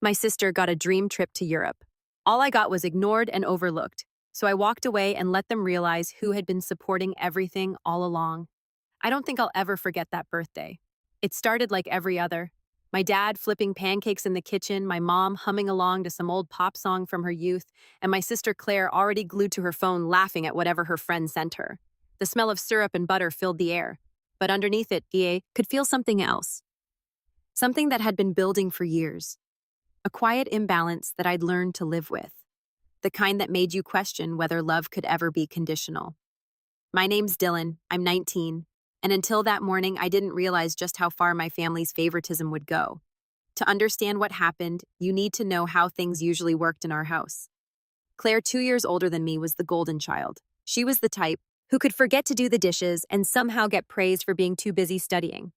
My sister got a dream trip to Europe. All I got was ignored and overlooked, so I walked away and let them realize who had been supporting everything all along. I don't think I'll ever forget that birthday. It started like every other. My dad flipping pancakes in the kitchen, my mom humming along to some old pop song from her youth, and my sister Claire already glued to her phone laughing at whatever her friend sent her. The smell of syrup and butter filled the air, but underneath it, I could feel something else. Something that had been building for years. A quiet imbalance that I'd learned to live with. The kind that made you question whether love could ever be conditional. My name's Dylan, I'm 19, and until that morning I didn't realize just how far my family's favoritism would go. To understand what happened, you need to know how things usually worked in our house. Claire, 2 years older than me, was the golden child. She was the type who could forget to do the dishes and somehow get praised for being too busy studying.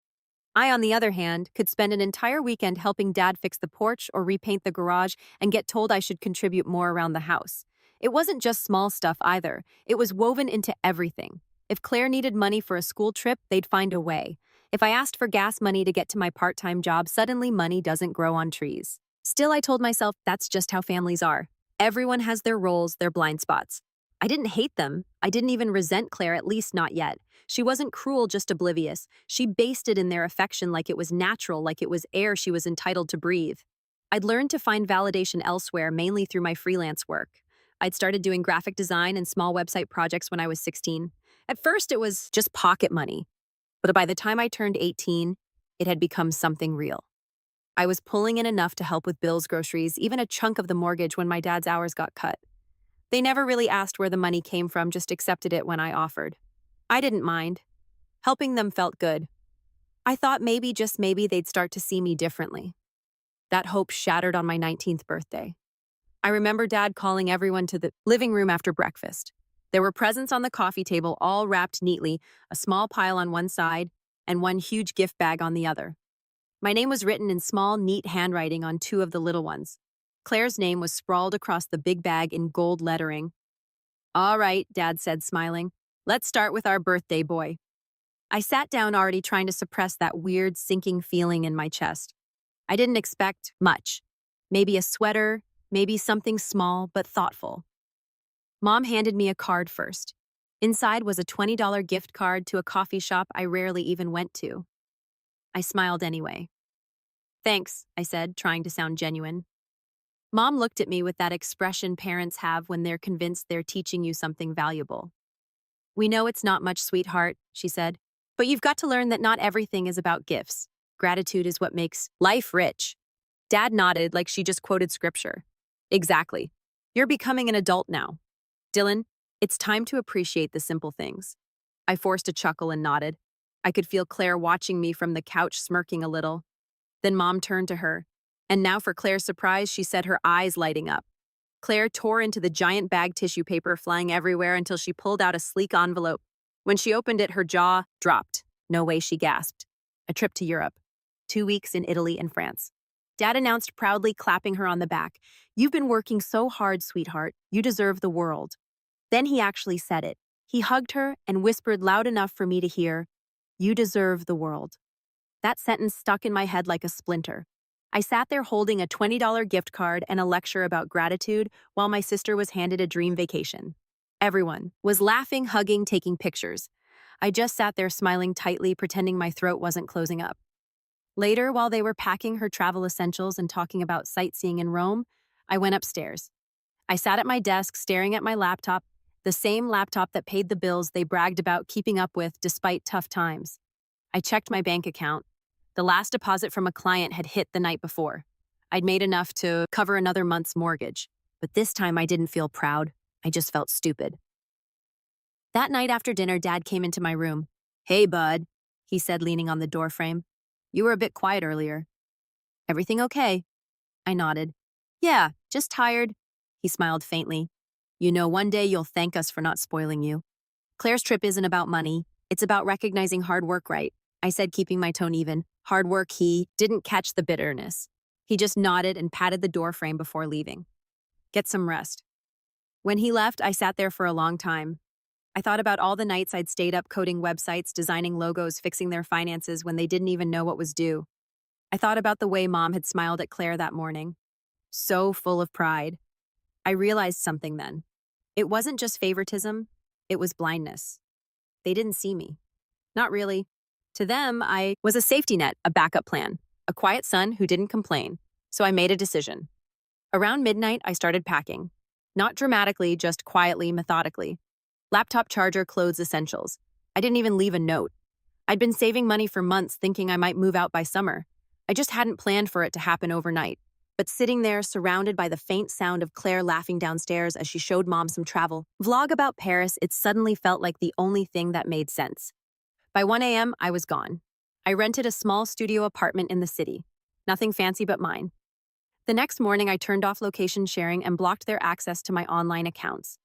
I, on the other hand, could spend an entire weekend helping Dad fix the porch or repaint the garage and get told I should contribute more around the house. It wasn't just small stuff either. It was woven into everything. If Claire needed money for a school trip, they'd find a way. If I asked for gas money to get to my part-time job, suddenly money doesn't grow on trees. Still, I told myself that's just how families are. Everyone has their roles, their blind spots. I didn't hate them. I didn't even resent Claire, at least not yet. She wasn't cruel, just oblivious. She based in their affection like it was natural, like it was air she was entitled to breathe. I'd learned to find validation elsewhere, mainly through my freelance work. I'd started doing graphic design and small website projects when I was 16. At first, it was just pocket money. But by the time I turned 18, it had become something real. I was pulling in enough to help with bills, groceries, even a chunk of the mortgage when my dad's hours got cut. They never really asked where the money came from, just accepted it when I offered. I didn't mind. Helping them felt good. I thought maybe, just maybe, they'd start to see me differently. That hope shattered on my 19th birthday. I remember Dad calling everyone to the living room after breakfast. There were presents on the coffee table, all wrapped neatly, a small pile on one side and one huge gift bag on the other. My name was written in small, neat handwriting on two of the little ones. Claire's name was sprawled across the big bag in gold lettering. "All right," Dad said, smiling. "Let's start with our birthday boy." I sat down, already trying to suppress that weird, sinking feeling in my chest. I didn't expect much. Maybe a sweater, maybe something small but thoughtful. Mom handed me a card first. Inside was a $20 gift card to a coffee shop I rarely even went to. I smiled anyway. "Thanks," I said, trying to sound genuine. Mom looked at me with that expression parents have when they're convinced they're teaching you something valuable. "We know it's not much, sweetheart," she said, "but you've got to learn that not everything is about gifts. Gratitude is what makes life rich." Dad nodded like she just quoted scripture. "Exactly. You're becoming an adult now. Dylan, it's time to appreciate the simple things." I forced a chuckle and nodded. I could feel Claire watching me from the couch, smirking a little. Then Mom turned to her. And now, for Claire's surprise, she said, her eyes lighting up. Claire tore into the giant bag, tissue paper flying everywhere until she pulled out a sleek envelope. When she opened it, her jaw dropped. "No way," she gasped. "A trip to Europe. 2 weeks in Italy and France." Dad announced proudly, clapping her on the back. "You've been working so hard, sweetheart. You deserve the world." Then he actually said it. He hugged her and whispered loud enough for me to hear, "You deserve the world." That sentence stuck in my head like a splinter. I sat there holding a $20 gift card and a lecture about gratitude while my sister was handed a dream vacation. Everyone was laughing, hugging, taking pictures. I just sat there smiling tightly, pretending my throat wasn't closing up. Later, while they were packing her travel essentials and talking about sightseeing in Rome, I went upstairs. I sat at my desk staring at my laptop, the same laptop that paid the bills they bragged about keeping up with despite tough times. I checked my bank account. The last deposit from a client had hit the night before. I'd made enough to cover another month's mortgage, but this time I didn't feel proud. I just felt stupid. That night after dinner, Dad came into my room. "Hey, bud," he said, leaning on the doorframe. "You were a bit quiet earlier." "Everything okay?" I nodded. "Yeah, just tired." He smiled faintly. "You know, one day you'll thank us for not spoiling you. Claire's trip isn't about money. It's about recognizing hard work, right?" I said, keeping my tone even. "Hard work." He didn't catch the bitterness. He just nodded and patted the doorframe before leaving. "Get some rest." When he left, I sat there for a long time. I thought about all the nights I'd stayed up coding websites, designing logos, fixing their finances when they didn't even know what was due. I thought about the way Mom had smiled at Claire that morning. so full of pride. I realized something then. It wasn't just favoritism, it was blindness. They didn't see me. Not really. To them, I was a safety net, a backup plan, a quiet son who didn't complain. So I made a decision. Around midnight, I started packing. Not dramatically, just quietly, methodically. Laptop charger, clothes, essentials. I didn't even leave a note. I'd been saving money for months thinking I might move out by summer. I just hadn't planned for it to happen overnight. But sitting there, surrounded by the faint sound of Claire laughing downstairs as she showed Mom some travel vlog about Paris, it suddenly felt like the only thing that made sense. By 1 a.m., I was gone. I rented a small studio apartment in the city. Nothing fancy but mine. The next morning, I turned off location sharing and blocked their access to my online accounts.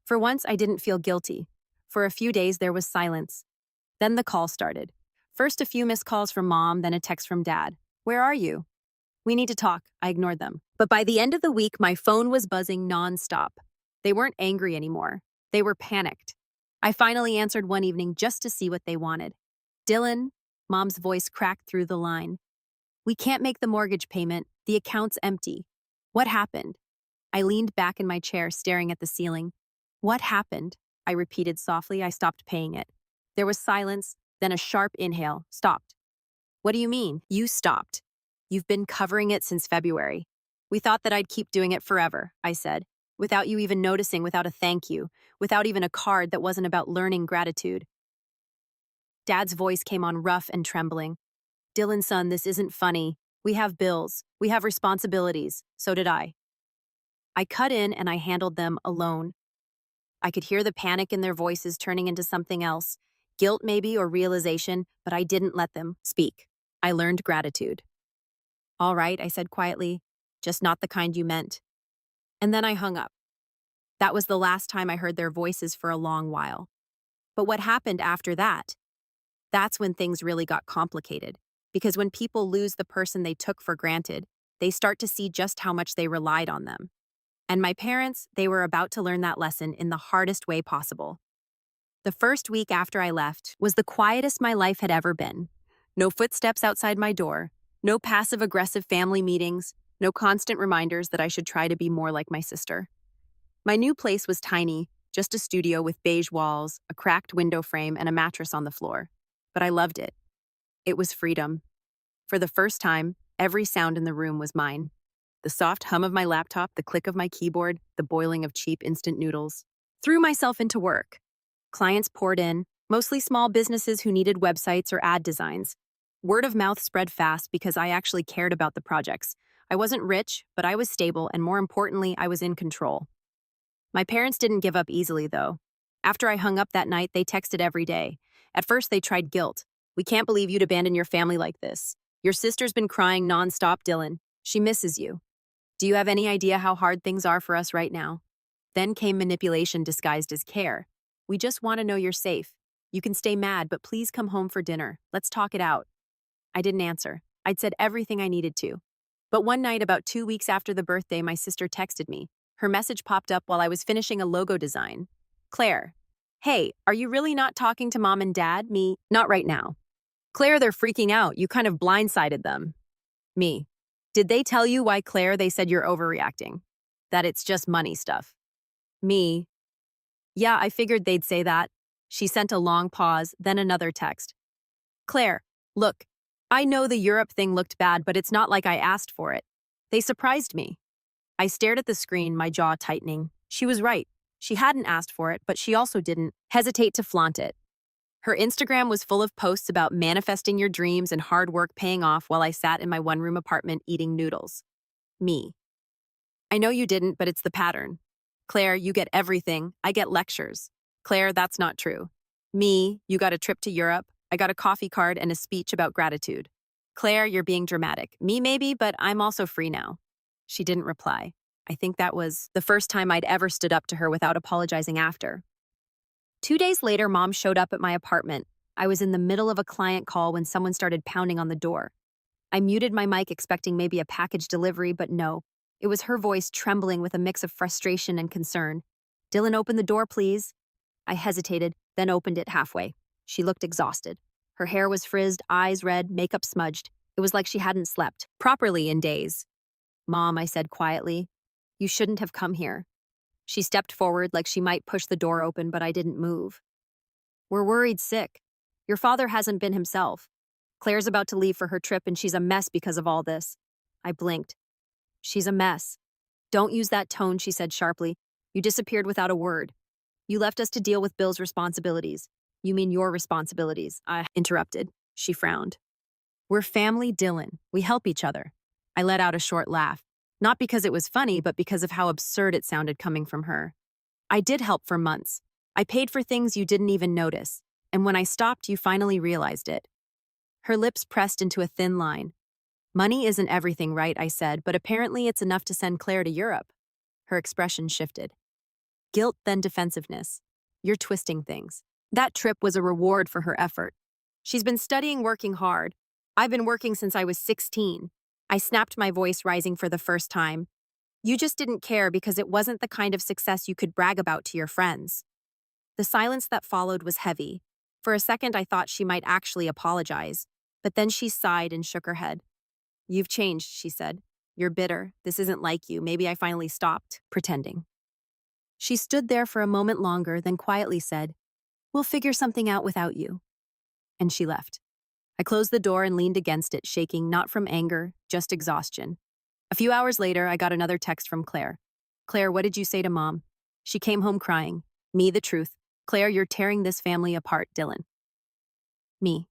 For once, I didn't feel guilty. For a few days, there was silence. Then the call started. First, a few missed calls from Mom, then a text from Dad. "Where are you?" "We need to talk." I ignored them. But by the end of the week, my phone was buzzing nonstop. They weren't angry anymore. They were panicked. I finally answered one evening just to see what they wanted. "Dylan," Mom's voice cracked through the line. "We can't make the mortgage payment. The account's empty." "What happened?" I leaned back in my chair, staring at the ceiling. "What happened?" I repeated softly. I stopped paying it. There was silence, then a sharp inhale. Stopped. "What do you mean? You stopped. You've been covering it since February." "We thought that I'd keep doing it forever," I said, "without you even noticing, without a thank you, without even a card that wasn't about learning gratitude." Dad's voice came on rough and trembling. "Dylan, son, this isn't funny. We have bills. We have responsibilities. So did I." I cut in and I handled them alone. I could hear the panic in their voices turning into something else. Guilt maybe, or realization, but I didn't let them speak. I learned gratitude. "All right," I said quietly, "just not the kind you meant." And then I hung up. That was the last time I heard their voices for a long while. But what happened after that? That's when things really got complicated. Because when people lose the person they took for granted, they start to see just how much they relied on them. And my parents, they were about to learn that lesson in the hardest way possible. The first week after I left was the quietest my life had ever been. No footsteps outside my door, no passive-aggressive family meetings, no constant reminders that I should try to be more like my sister. My new place was tiny, just a studio with beige walls, a cracked window frame, and a mattress on the floor. But I loved it. It was freedom. For the first time, every sound in the room was mine. The soft hum of my laptop, the click of my keyboard, the boiling of cheap instant noodles. Threw myself into work. Clients poured in, mostly small businesses who needed websites or ad designs. Word of mouth spread fast because I actually cared about the projects. I wasn't rich, but I was stable, and more importantly, I was in control. My parents didn't give up easily, though. After I hung up that night, they texted every day. At first, they tried guilt. "We can't believe you'd abandon your family like this. Your sister's been crying nonstop, Dylan. She misses you. Do you have any idea how hard things are for us right now?" Then came manipulation disguised as care. "We just want to know you're safe. You can stay mad, but please come home for dinner. Let's talk it out." I didn't answer. I'd said everything I needed to. But one night, about 2 weeks after the birthday, my sister texted me. Her message popped up while I was finishing a logo design. "Claire, hey, are you really not talking to Mom and Dad?" Me, "Not right now." "Claire, they're freaking out. You kind of blindsided them." Me, "Did they tell you why, Claire? They said you're overreacting. That it's just money stuff." Me, "Yeah, I figured they'd say that." She sent a long pause, then another text. "Claire, look, I know the Europe thing looked bad, but it's not like I asked for it. They surprised me." I stared at the screen, my jaw tightening. She was right. She hadn't asked for it, but she also didn't hesitate to flaunt it. Her Instagram was full of posts about manifesting your dreams and hard work paying off while I sat in my one-room apartment eating noodles. Me, "I know you didn't, but it's the pattern. Claire, you get everything. I get lectures. Claire, that's not true. Me, you got a trip to Europe. I got a coffee card and a speech about gratitude. Claire, you're being dramatic. Me, maybe, but I'm also free now." She didn't reply. I think that was the first time I'd ever stood up to her without apologizing after. 2 days later, Mom showed up at my apartment. I was in the middle of a client call when someone started pounding on the door. I muted my mic, expecting maybe a package delivery, but no. It was her voice, trembling with a mix of frustration and concern. "Dylan, open the door, please." I hesitated, then opened it halfway. She looked exhausted. Her hair was frizzed, eyes red, makeup smudged. It was like she hadn't slept properly in days. Mom, I said quietly, you shouldn't have come here. She stepped forward like she might push the door open, but I didn't move. We're worried sick. Your father hasn't been himself. Claire's about to leave for her trip and she's a mess because of all this. I blinked. She's a mess. Don't use that tone, she said sharply. You disappeared without a word. You left us to deal with Bill's responsibilities. You mean your responsibilities? I interrupted. She frowned. We're family, Dylan. We help each other. I let out a short laugh. Not because it was funny, but because of how absurd it sounded coming from her. I did help for months. I paid for things you didn't even notice. And when I stopped, you finally realized it. Her lips pressed into a thin line. Money isn't everything, right? I said, but apparently it's enough to send Claire to Europe. Her expression shifted. Guilt, then defensiveness. You're twisting things. That trip was a reward for her effort. She's been studying, working hard. I've been working since I was 16. I snapped, my voice rising for the first time. You just didn't care because it wasn't the kind of success you could brag about to your friends. The silence that followed was heavy. For a second, I thought she might actually apologize, but then she sighed and shook her head. You've changed, she said. You're bitter. This isn't like you. Maybe I finally stopped pretending. She stood there for a moment longer, then quietly said, We'll figure something out without you. And she left. I closed the door and leaned against it, shaking not from anger, just exhaustion. A few hours later, I got another text from Claire. Claire, what did you say to Mom? She came home crying. Me, the truth. Claire, you're tearing this family apart, Dylan. Me.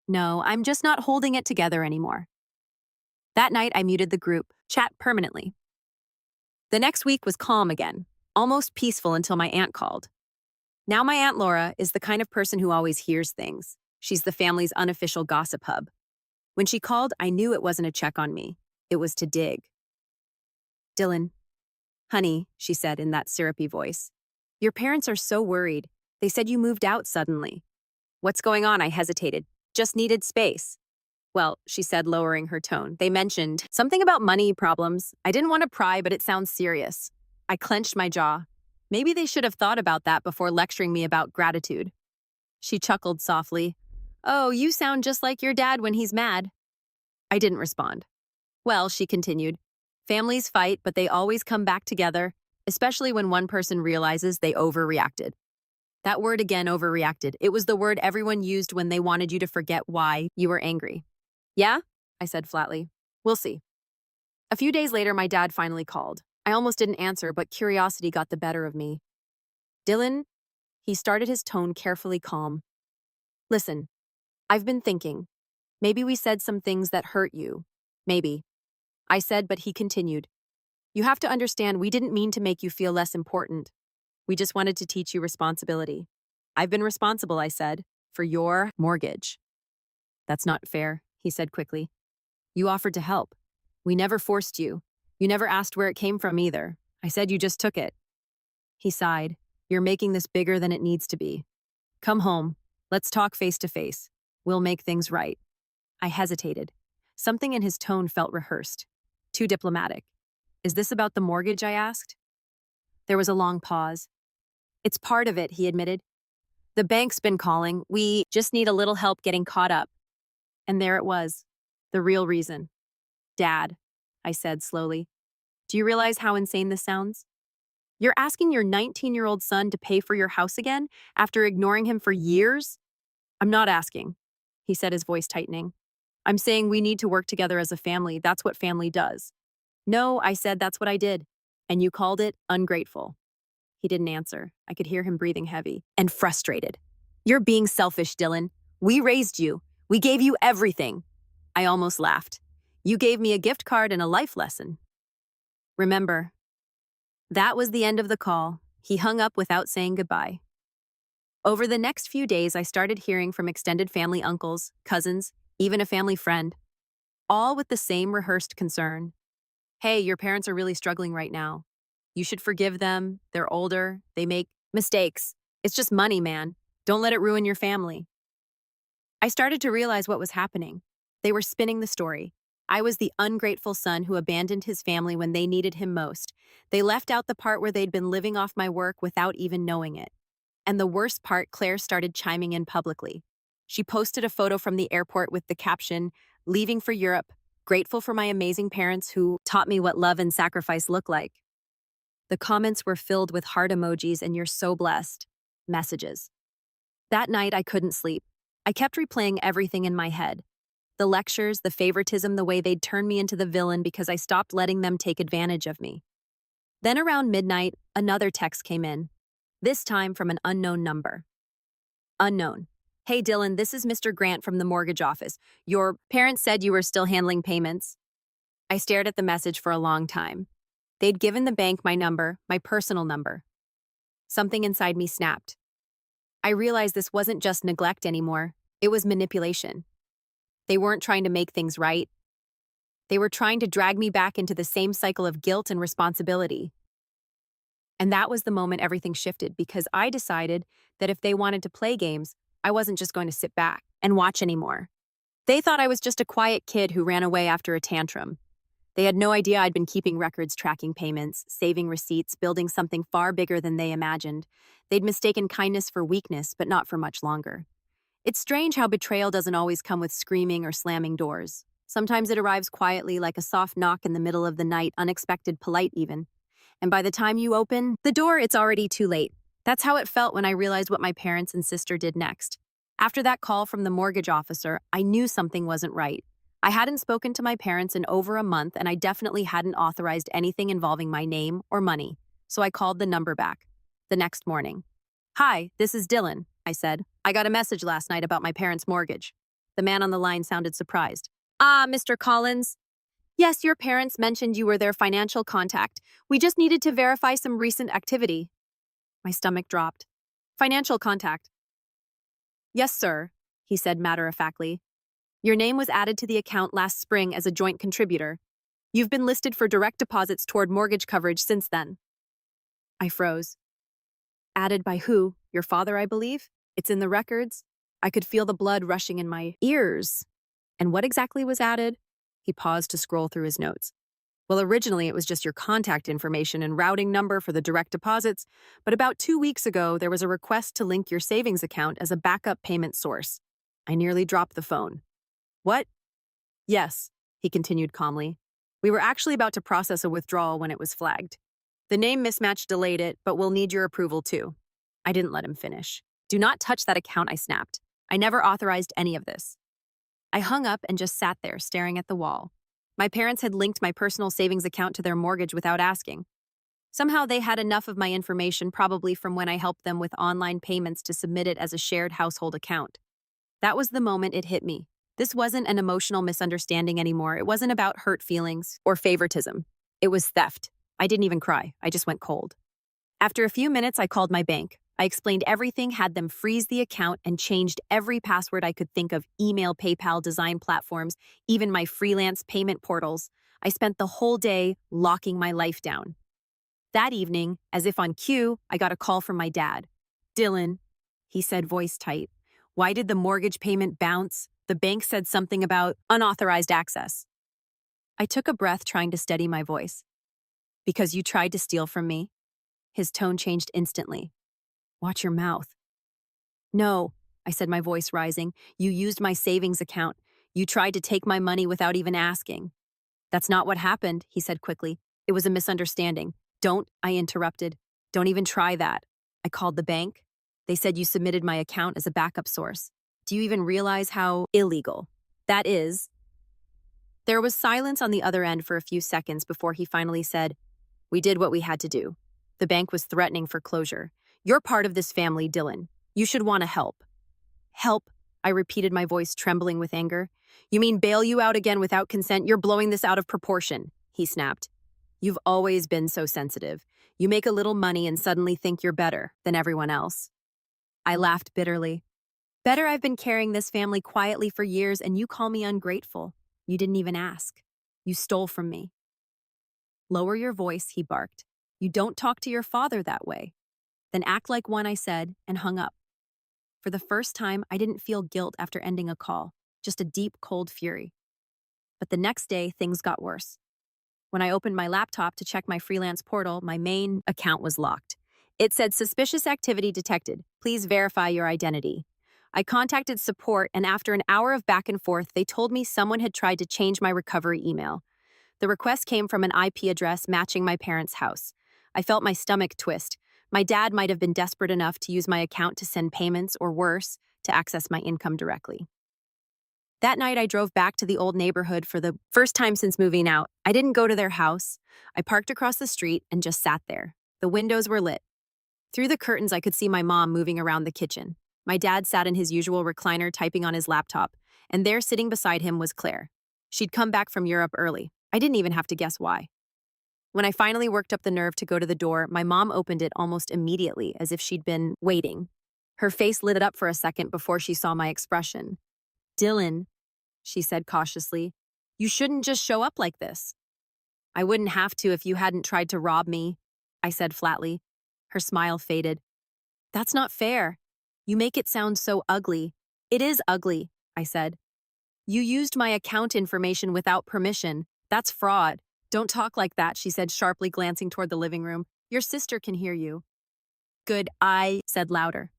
No, I'm just not holding it together anymore. That night, I muted the group chat permanently. The next week was calm again, almost peaceful until my aunt called. Now my Aunt Laura is the kind of person who always hears things. She's the family's unofficial gossip hub. When she called, I knew it wasn't a check on me. It was to dig. Dylan. Honey, she said in that syrupy voice. Your parents are so worried. They said you moved out suddenly. What's going on? I hesitated. Just needed space. Well, she said, lowering her tone. They mentioned something about money problems. I didn't want to pry, but it sounds serious. I clenched my jaw. Maybe they should have thought about that before lecturing me about gratitude. She chuckled softly. Oh, you sound just like your dad when he's mad. I didn't respond. Well, she continued, families fight, but they always come back together, especially when one person realizes they overreacted. That word again, overreacted. It was the word everyone used when they wanted you to forget why you were angry. Yeah? I said flatly. We'll see. A few days later, my dad finally called. I almost didn't answer, but curiosity got the better of me. Dylan, he started, his tone carefully calm. Listen, I've been thinking. Maybe we said some things that hurt you. Maybe. I said, but he continued. You have to understand, we didn't mean to make you feel less important. We just wanted to teach you responsibility. I've been responsible, I said, for your mortgage. That's not fair, he said quickly. You offered to help. We never forced you. You never asked where it came from either. I said you just took it. He sighed. You're making this bigger than it needs to be. Come home. Let's talk face to face. We'll make things right. I hesitated. Something in his tone felt rehearsed. Too diplomatic. Is this about the mortgage? I asked. There was a long pause. It's part of it, he admitted. The bank's been calling. We just need a little help getting caught up. And there it was. The real reason. Dad, I said slowly. Do you realize how insane this sounds? You're asking your 19-year-old son to pay for your house again after ignoring him for years? I'm not asking, he said, his voice tightening. I'm saying we need to work together as a family. That's what family does. No, I said, that's what I did. And you called it ungrateful. He didn't answer. I could hear him breathing heavy and frustrated. You're being selfish, Dylan. We raised you. We gave you everything. I almost laughed. You gave me a gift card and a life lesson. Remember. That was the end of the call. He hung up without saying goodbye. Over the next few days, I started hearing from extended family, uncles, cousins, even a family friend, all with the same rehearsed concern. Hey, your parents are really struggling right now. You should forgive them. They're older. They make mistakes. It's just money, man. Don't let it ruin your family. I started to realize what was happening. They were spinning the story. I was the ungrateful son who abandoned his family when they needed him most. They left out the part where they'd been living off my work without even knowing it. And the worst part, Claire started chiming in publicly. She posted a photo from the airport with the caption, "Leaving for Europe. grateful for my amazing parents who taught me what love and sacrifice look like. The comments were filled with heart emojis and "you're so blessed" messages. That night, I couldn't sleep. I kept replaying everything in my head. The lectures, the favoritism, the way they'd turn me into the villain because I stopped letting them take advantage of me. Then around midnight, another text came in, this time from an unknown number. Unknown. "Hey Dylan, this is Mr. Grant from the mortgage office. Your parents said you were still handling payments." I stared at the message for a long time. They'd given the bank my number, my personal number. Something inside me snapped. I realized this wasn't just neglect anymore, it was manipulation. They weren't trying to make things right. They were trying to drag me back into the same cycle of guilt and responsibility. And that was the moment everything shifted, because I decided that if they wanted to play games, I wasn't just going to sit back and watch anymore. They thought I was just a quiet kid who ran away after a tantrum. They had no idea I'd been keeping records, tracking payments, saving receipts, building something far bigger than they imagined. They'd mistaken kindness for weakness, but not for much longer. It's strange how betrayal doesn't always come with screaming or slamming doors. Sometimes it arrives quietly, like a soft knock in the middle of the night, unexpected, polite even. And by the time you open the door, it's already too late. That's how it felt when I realized what my parents and sister did next. After that call from the mortgage officer, I knew something wasn't right. I hadn't spoken to my parents in over a month, and I definitely hadn't authorized anything involving my name or money. So I called the number back. The next morning. "Hi, this is Dylan," I said. "I got a message last night about my parents' mortgage." The man on the line sounded surprised. "Ah, Mr. Collins. Yes, your parents mentioned you were their financial contact. We just needed to verify some recent activity." My stomach dropped. "Financial contact?" "Yes, sir," he said matter-of-factly. "Your name was added to the account last spring as a joint contributor. You've been listed for direct deposits toward mortgage coverage since then." I froze. "Added by who? Your father, I believe? It's in the records?" I could feel the blood rushing in my ears. "And what exactly was added?" He paused to scroll through his notes. "Well, originally it was just your contact information and routing number for the direct deposits, but about 2 weeks ago there was a request to link your savings account as a backup payment source." I nearly dropped the phone. "What?" "Yes," he continued calmly. "We were actually about to process a withdrawal when it was flagged. The name mismatch delayed it, but we'll need your approval too." I didn't let him finish. "Do not touch that account," I snapped. "I never authorized any of this." I hung up and just sat there, staring at the wall. My parents had linked my personal savings account to their mortgage without asking. Somehow they had enough of my information, probably from when I helped them with online payments, to submit it as a shared household account. That was the moment it hit me. This wasn't an emotional misunderstanding anymore. It wasn't about hurt feelings or favoritism. It was theft. I didn't even cry. I just went cold. After a few minutes, I called my bank. I explained everything, had them freeze the account, and changed every password I could think of: email, PayPal, design platforms, even my freelance payment portals. I spent the whole day locking my life down. That evening, as if on cue, I got a call from my dad. "Dylan," he said, voice tight, "why did the mortgage payment bounce? The bank said something about unauthorized access." I took a breath, trying to steady my voice. "Because you tried to steal from me?" His tone changed instantly. "Watch your mouth." "No," I said, my voice rising. "You used my savings account. You tried to take my money without even asking." "That's not what happened," he said quickly. "It was a misunderstanding." "Don't," I interrupted. "Don't even try that." I called the bank. They said you submitted my account as a backup source. Do you even realize how illegal that is? There was silence on the other end for a few seconds before he finally said, "We did what we had to do. The bank was threatening foreclosure. You're part of this family, Dylan. You should want to help." "Help?" I repeated, my voice trembling with anger. "You mean bail you out again without consent? You're blowing this out of proportion," he snapped. "You've always been so sensitive. You make a little money and suddenly think you're better than everyone else." I laughed bitterly. "Better? I've been carrying this family quietly for years, and you call me ungrateful. You didn't even ask. You stole from me." "Lower your voice," he barked. "You don't talk to your father that way." "Then act like one," I said, and hung up. For the first time, I didn't feel guilt after ending a call, just a deep, cold fury. But the next day, things got worse. When I opened my laptop to check my freelance portal, my main account was locked. It said, "Suspicious activity detected. Please verify your identity." I contacted support, and after an hour of back and forth, they told me someone had tried to change my recovery email. The request came from an IP address matching my parents' house. I felt my stomach twist. My dad might have been desperate enough to use my account to send payments, or worse, to access my income directly. That night, I drove back to the old neighborhood for the first time since moving out. I didn't go to their house. I parked across the street and just sat there. The windows were lit. Through the curtains, I could see my mom moving around the kitchen. My dad sat in his usual recliner typing on his laptop, and there sitting beside him was Claire. She'd come back from Europe early. I didn't even have to guess why. When I finally worked up the nerve to go to the door, my mom opened it almost immediately, as if she'd been waiting. Her face lit up for a second before she saw my expression. "Dylan," she said cautiously, "you shouldn't just show up like this." "I wouldn't have to if you hadn't tried to rob me," I said flatly. Her smile faded. "That's not fair. You make it sound so ugly." "It is ugly," I said. "You used my account information without permission. That's fraud." "Don't talk like that," she said sharply, glancing toward the living room. "Your sister can hear you." "Good," I said louder.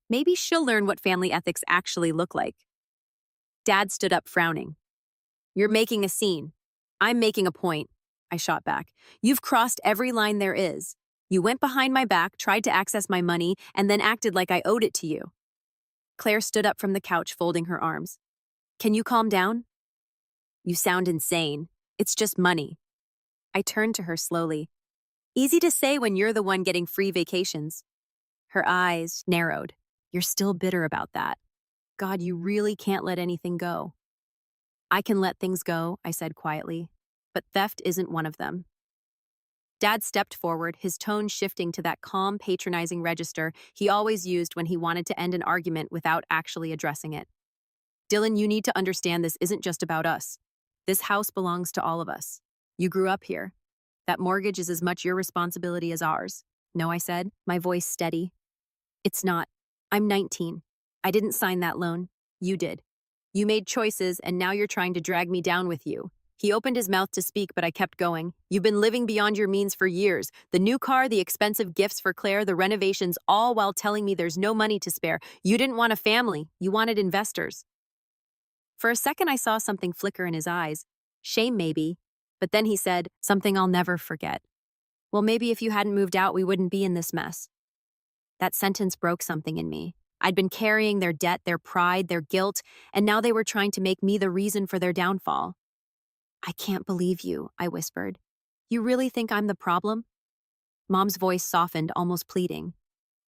"Maybe she'll learn what family ethics actually look like." Dad stood up, frowning. "You're making a scene." "I'm making a point," I shot back. "You've crossed every line there is. You went behind my back, tried to access my money, and then acted like I owed it to you." Claire stood up from the couch, folding her arms. "Can you calm down?" "You sound insane. It's just money." I turned to her slowly. "Easy to say when you're the one getting free vacations." Her eyes narrowed. "You're still bitter about that. God, you really can't let anything go." "I can let things go," I said quietly, "but theft isn't one of them." Dad stepped forward, his tone shifting to that calm, patronizing register he always used when he wanted to end an argument without actually addressing it. "Dylan, you need to understand this isn't just about us. This house belongs to all of us. You grew up here. That mortgage is as much your responsibility as ours." "No," I said, my voice steady. "It's not. I'm 19. I didn't sign that loan. You did. You made choices, and now you're trying to drag me down with you." He opened his mouth to speak, but I kept going. "You've been living beyond your means for years. The new car, the expensive gifts for Claire, the renovations, all while telling me there's no money to spare. You didn't want a family. You wanted investors." For a second, I saw something flicker in his eyes. Shame, maybe. But then he said, something I'll never forget. "Well, maybe if you hadn't moved out, we wouldn't be in this mess." That sentence broke something in me. I'd been carrying their debt, their pride, their guilt, and now they were trying to make me the reason for their downfall. "I can't believe you," I whispered. "You really think I'm the problem?" Mom's voice softened, almost pleading.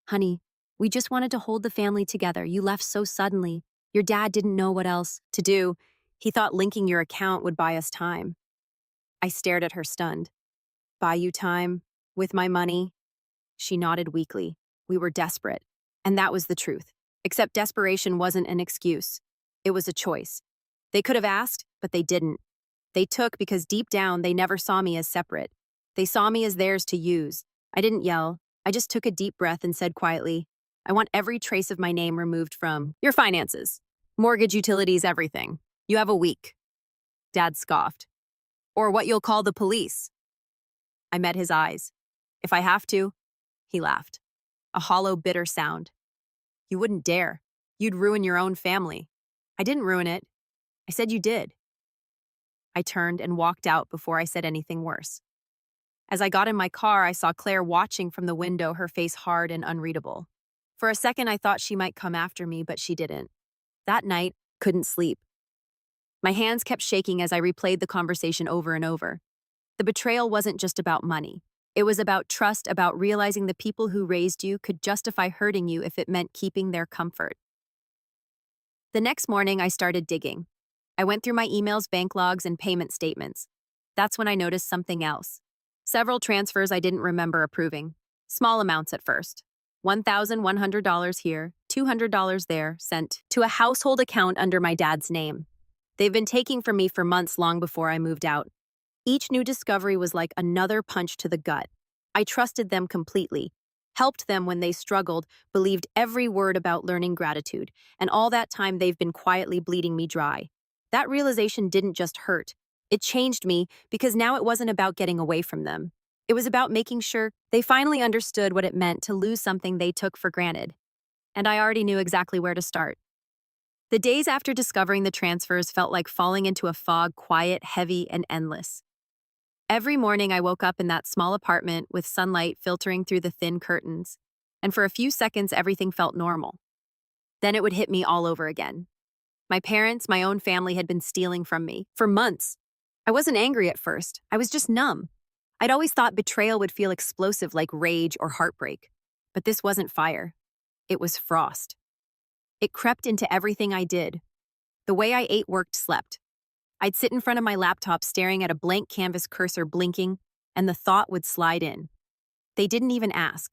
"Honey, we just wanted to hold the family together. You left so suddenly. Your dad didn't know what else to do. He thought linking your account would buy us time." I stared at her, stunned. "Buy you time? With my money?" She nodded weakly. We were desperate. And that was the truth. Except desperation wasn't an excuse. It was a choice. They could have asked, but they didn't. They took because deep down they never saw me as separate. They saw me as theirs to use. I didn't yell. I just took a deep breath and said quietly, "I want every trace of my name removed from your finances. Mortgage, utilities, everything. You have a week." Dad scoffed. "Or what you'll call the police." I met his eyes. "If I have to." He laughed. A hollow, bitter sound. "You wouldn't dare. You'd ruin your own family." "I didn't ruin it. I said you did." I turned and walked out before I said anything worse. As I got in my car, I saw Claire watching from the window, her face hard and unreadable. For a second, I thought she might come after me, but she didn't. That night, couldn't sleep. My hands kept shaking as I replayed the conversation over and over. The betrayal wasn't just about money. It was about trust, about realizing the people who raised you could justify hurting you if it meant keeping their comfort. The next morning, I started digging. I went through my emails, bank logs, and payment statements. That's when I noticed something else. Several transfers I didn't remember approving. Small amounts at first. $1,100 here, $200 there, sent to a household account under my dad's name. They've been taking from me for months, long before I moved out. Each new discovery was like another punch to the gut. I trusted them completely, helped them when they struggled, believed every word about learning gratitude, and all that time they've been quietly bleeding me dry. That realization didn't just hurt. It changed me because now it wasn't about getting away from them. It was about making sure they finally understood what it meant to lose something they took for granted. and I already knew exactly where to start. The days after discovering the transfers felt like falling into a fog, quiet, heavy, and endless. Every morning I woke up in that small apartment with sunlight filtering through the thin curtains, and for a few seconds everything felt normal. Then it would hit me all over again. My parents, my own family had been stealing from me for months. I wasn't angry at first, I was just numb. I'd always thought betrayal would feel explosive like rage or heartbreak. But this wasn't fire, it was frost. It crept into everything I did. The way I ate, worked, slept. I'd sit in front of my laptop staring at a blank canvas cursor blinking, and the thought would slide in. They didn't even ask.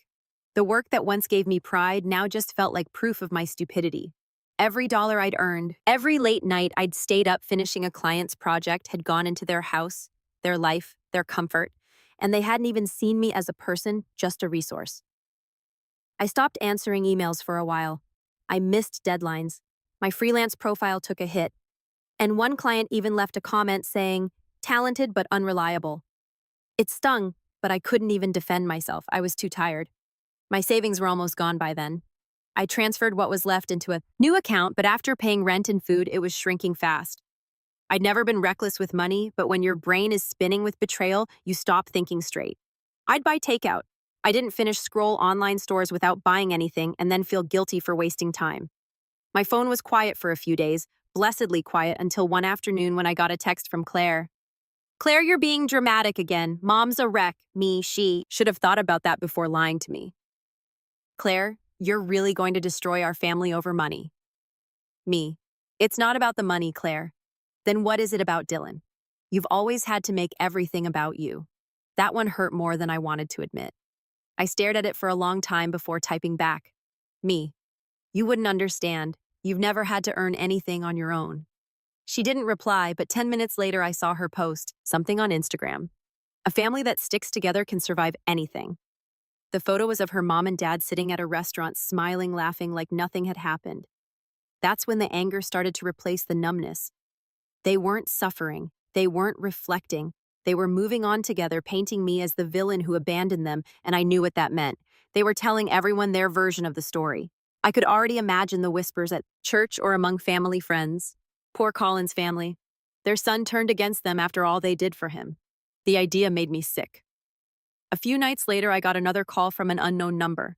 The work that once gave me pride now just felt like proof of my stupidity. Every dollar I'd earned, every late night I'd stayed up finishing a client's project had gone into their house, their life, their comfort, and they hadn't even seen me as a person, just a resource. I stopped answering emails for a while. I missed deadlines. My freelance profile took a hit. And one client even left a comment saying, "Talented but unreliable." It stung, but I couldn't even defend myself. I was too tired. My savings were almost gone by then. I transferred what was left into a new account, but after paying rent and food, it was shrinking fast. I'd never been reckless with money, but when your brain is spinning with betrayal, you stop thinking straight. I'd buy takeout. I didn't finish scroll online stores without buying anything and then feel guilty for wasting time. My phone was quiet for a few days, blessedly quiet until one afternoon when I got a text from Claire. "Claire, you're being dramatic again. Mom's a wreck. Me, she should have thought about that before lying to me." "Claire, you're really going to destroy our family over money." Me. "It's not about the money, Claire." "Then what is it about, Dylan? You've always had to make everything about you." That one hurt more than I wanted to admit. I stared at it for a long time before typing back. Me. "You wouldn't understand. You've never had to earn anything on your own." She didn't reply, but 10 minutes later I saw her post something on Instagram. "A family that sticks together can survive anything." The photo was of her mom and dad sitting at a restaurant, smiling, laughing like nothing had happened. That's when the anger started to replace the numbness. They weren't suffering. They weren't reflecting. They were moving on together, painting me as the villain who abandoned them, and I knew what that meant. They were telling everyone their version of the story. I could already imagine the whispers at church or among family friends. Poor Colin's family. Their son turned against them after all they did for him. The idea made me sick. A few nights later, I got another call from an unknown number.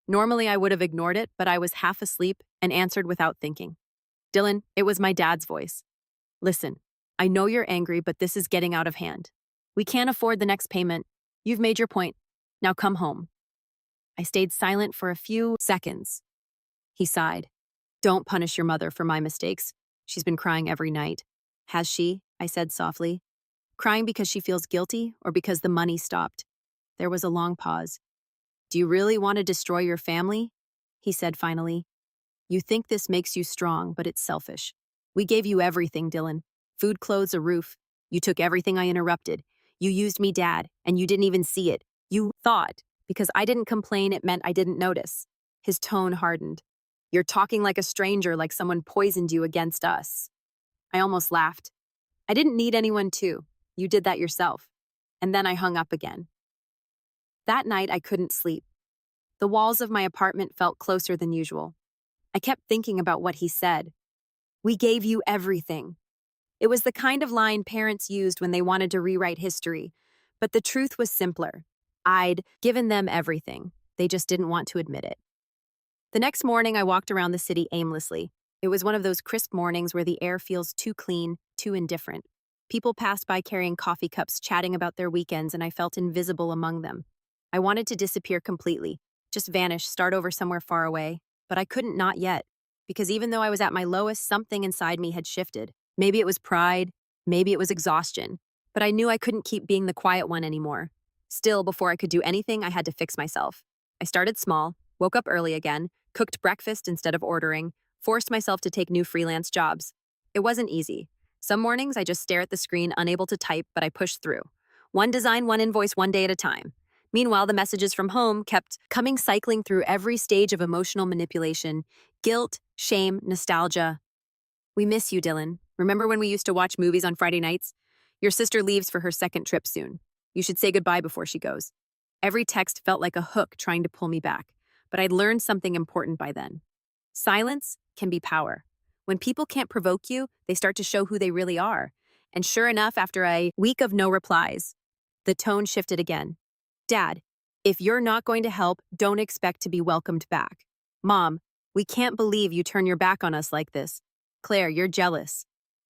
Normally, I would have ignored it, but I was half asleep and answered without thinking. "Dylan, it was my dad's voice. Listen, I know you're angry, but this is getting out of hand. We can't afford the next payment. You've made your point. Now come home." I stayed silent for a few seconds. He sighed. "Don't punish your mother for my mistakes. She's been crying every night." "Has she?" I said softly. "Crying because she feels guilty or because the money stopped?" There was a long pause. "Do you really want to destroy your family?" He said finally. "You think this makes you strong, but it's selfish. We gave you everything, Dylan. Food, clothes, a roof. You took everything I interrupted. You used me, Dad, and you didn't even see it. You thought, because I didn't complain, it meant I didn't notice." His tone hardened. "You're talking like a stranger, like someone poisoned you against us." I almost laughed. "I didn't need anyone to. You did that yourself." And then I hung up again. That night, I couldn't sleep. The walls of my apartment felt closer than usual. I kept thinking about what he said. "We gave you everything." It was the kind of line parents used when they wanted to rewrite history, but the truth was simpler. I'd given them everything. They just didn't want to admit it. The next morning, I walked around the city aimlessly. It was one of those crisp mornings where the air feels too clean, too indifferent. People passed by carrying coffee cups, chatting about their weekends, and I felt invisible among them. I wanted to disappear completely, just vanish, start over somewhere far away. But I couldn't, not yet, because even though I was at my lowest, something inside me had shifted. Maybe it was pride, maybe it was exhaustion, but I knew I couldn't keep being the quiet one anymore. Still, before I could do anything, I had to fix myself. I started small, woke up early again, cooked breakfast instead of ordering, forced myself to take new freelance jobs. It wasn't easy. Some mornings I just stare at the screen, unable to type, but I pushed through. One design, one invoice, one day at a time. Meanwhile, the messages from home kept coming, cycling through every stage of emotional manipulation: guilt, shame, nostalgia. "We miss you, Dylan. Remember when we used to watch movies on Friday nights? Your sister leaves for her second trip soon. You should say goodbye before she goes." Every text felt like a hook trying to pull me back. but I'd learned something important by then. Silence can be power. When people can't provoke you, they start to show who they really are. And sure enough, after a week of no replies, the tone shifted again. Dad, if you're not going to help, don't expect to be welcomed back. Mom, we can't believe you turn your back on us like this. Claire, you're jealous.